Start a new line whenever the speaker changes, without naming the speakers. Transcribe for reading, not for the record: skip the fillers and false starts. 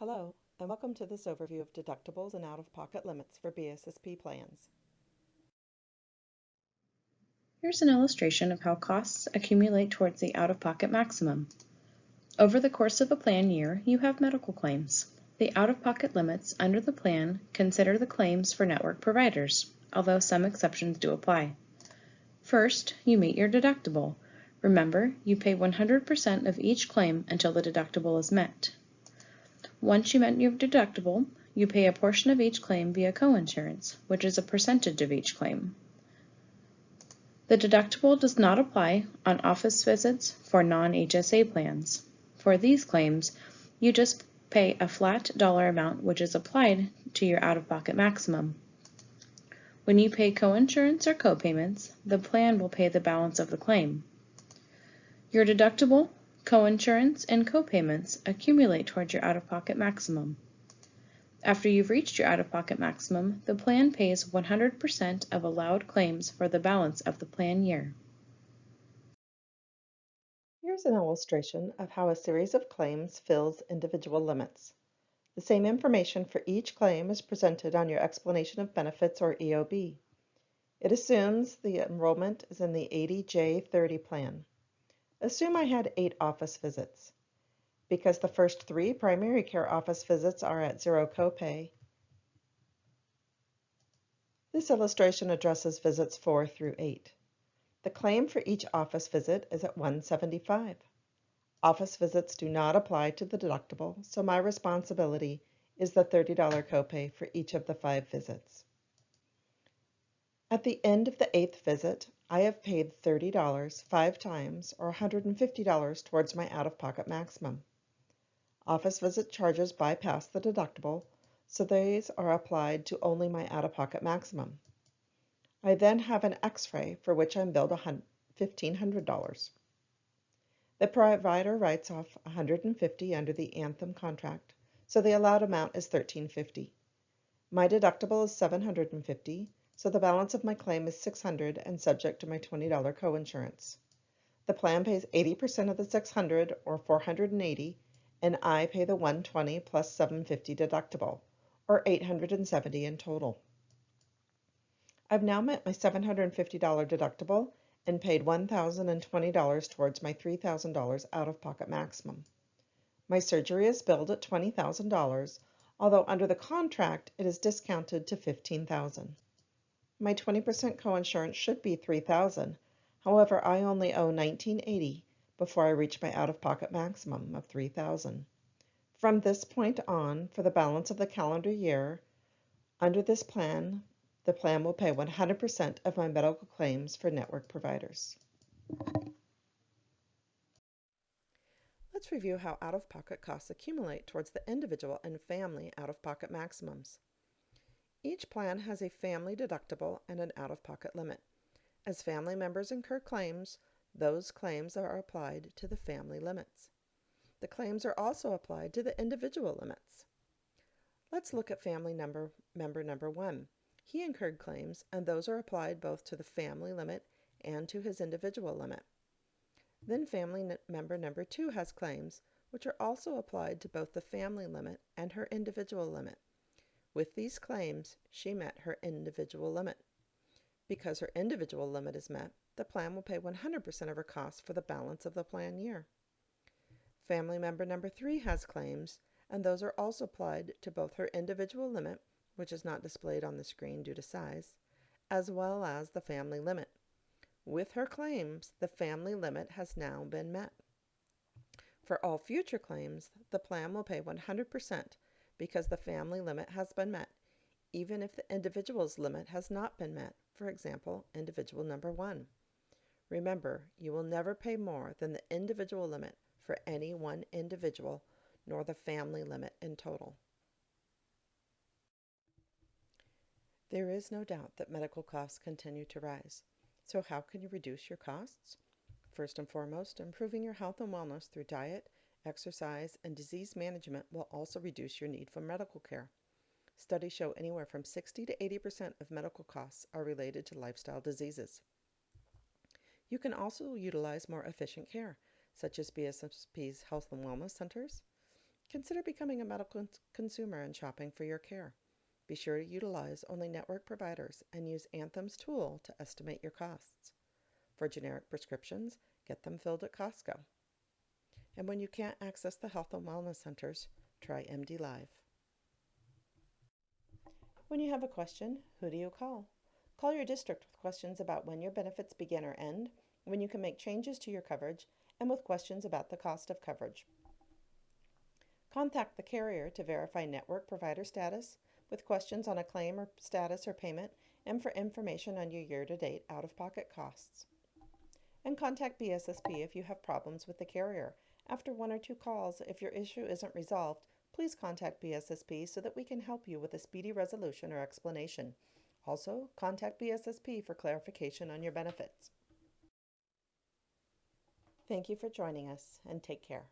Hello, and welcome to this overview of deductibles and out-of-pocket limits for BSSP plans.
Here's an illustration of how costs accumulate towards the out-of-pocket maximum. Over the course of a plan year, you have medical claims. The out-of-pocket limits under the plan consider the claims for network providers, although some exceptions do apply. First, you meet your deductible. Remember, you pay 100% of each claim until the deductible is met. Once you met your deductible, you pay a portion of each claim via coinsurance, which is a percentage of each claim. The deductible does not apply on office visits for non-HSA plans. For these claims, you just pay a flat dollar amount which is applied to your out-of-pocket maximum. When you pay coinsurance or copayments, the plan will pay the balance of the claim. Your deductible, coinsurance, and copayments accumulate towards your out-of-pocket maximum. After you've reached your out-of-pocket maximum, the plan pays 100% of allowed claims for the balance of the plan year.
Here's an illustration of how a series of claims fills individual limits. The same information for each claim is presented on your explanation of benefits or EOB. It assumes the enrollment is in the 80J30 plan. Assume I had 8 office visits. Because the first 3 primary care office visits are at zero copay, this illustration addresses visits 4 through 8. The claim for each office visit is at $175. Office visits do not apply to the deductible, so my responsibility is the $30 copay for each of the 5 visits. At the end of the 8th visit, I have paid $30 5 times, or $150 towards my out-of-pocket maximum. Office visit charges bypass the deductible, so these are applied to only my out-of-pocket maximum. I then have an X-ray for which I'm billed $1,500. The provider writes off $150 under the Anthem contract, so the allowed amount is $1,350. My deductible is $750, so the balance of my claim is $600 and subject to my $20 coinsurance. The plan pays 80% of the $600 or $480, and I pay the $120 plus $750 deductible, or $870 in total. I've now met my $750 deductible and paid $1,020 towards my $3,000 out-of-pocket maximum. My surgery is billed at $20,000, although under the contract it is discounted to $15,000. My 20% coinsurance should be $3,000. However, I only owe $1,980 before I reach my out-of-pocket maximum of $3,000. From this point on, for the balance of the calendar year, under this plan, the plan will pay 100% of my medical claims for network providers. Let's review how out-of-pocket costs accumulate towards the individual and family out-of-pocket maximums. Each plan has a family deductible and an out-of-pocket limit. As family members incur claims, those claims are applied to the family limits. The claims are also applied to the individual limits. Let's look at family member number 1. He incurred claims, and those are applied both to the family limit and to his individual limit. Then family member number 2 has claims, which are also applied to both the family limit and her individual limit. With these claims, she met her individual limit. Because her individual limit is met, the plan will pay 100% of her costs for the balance of the plan year. Family member number 3 has claims, and those are also applied to both her individual limit, which is not displayed on the screen due to size, as well as the family limit. With her claims, the family limit has now been met. For all future claims, the plan will pay 100% because the family limit has been met, even if the individual's limit has not been met, for example, individual number 1. Remember, you will never pay more than the individual limit for any one individual, nor the family limit in total. There is no doubt that medical costs continue to rise. So how can you reduce your costs? First and foremost, improving your health and wellness through diet, exercise, and disease management will also reduce your need for medical care. Studies show anywhere from 60 to 80% of medical costs are related to lifestyle diseases. You can also utilize more efficient care, such as BSSP's health and wellness centers, Consider becoming a medical consumer and shopping for your care. Be sure to utilize only network providers and use Anthem's tool to estimate your costs. For generic prescriptions, get them filled at Costco. And when you can't access the health and wellness centers, try MD Live. When you have a question, who do you call? Call your district with questions about when your benefits begin or end, when you can make changes to your coverage, and with questions about the cost of coverage. Contact the carrier to verify network provider status, with questions on a claim or status or payment, and for information on your year-to-date out-of-pocket costs. And contact BSSP if you have problems with the carrier. After 1 or 2 calls, if your issue isn't resolved, please contact BSSP so that we can help you with a speedy resolution or explanation. Also, contact BSSP for clarification on your benefits. Thank you for joining us, and take care.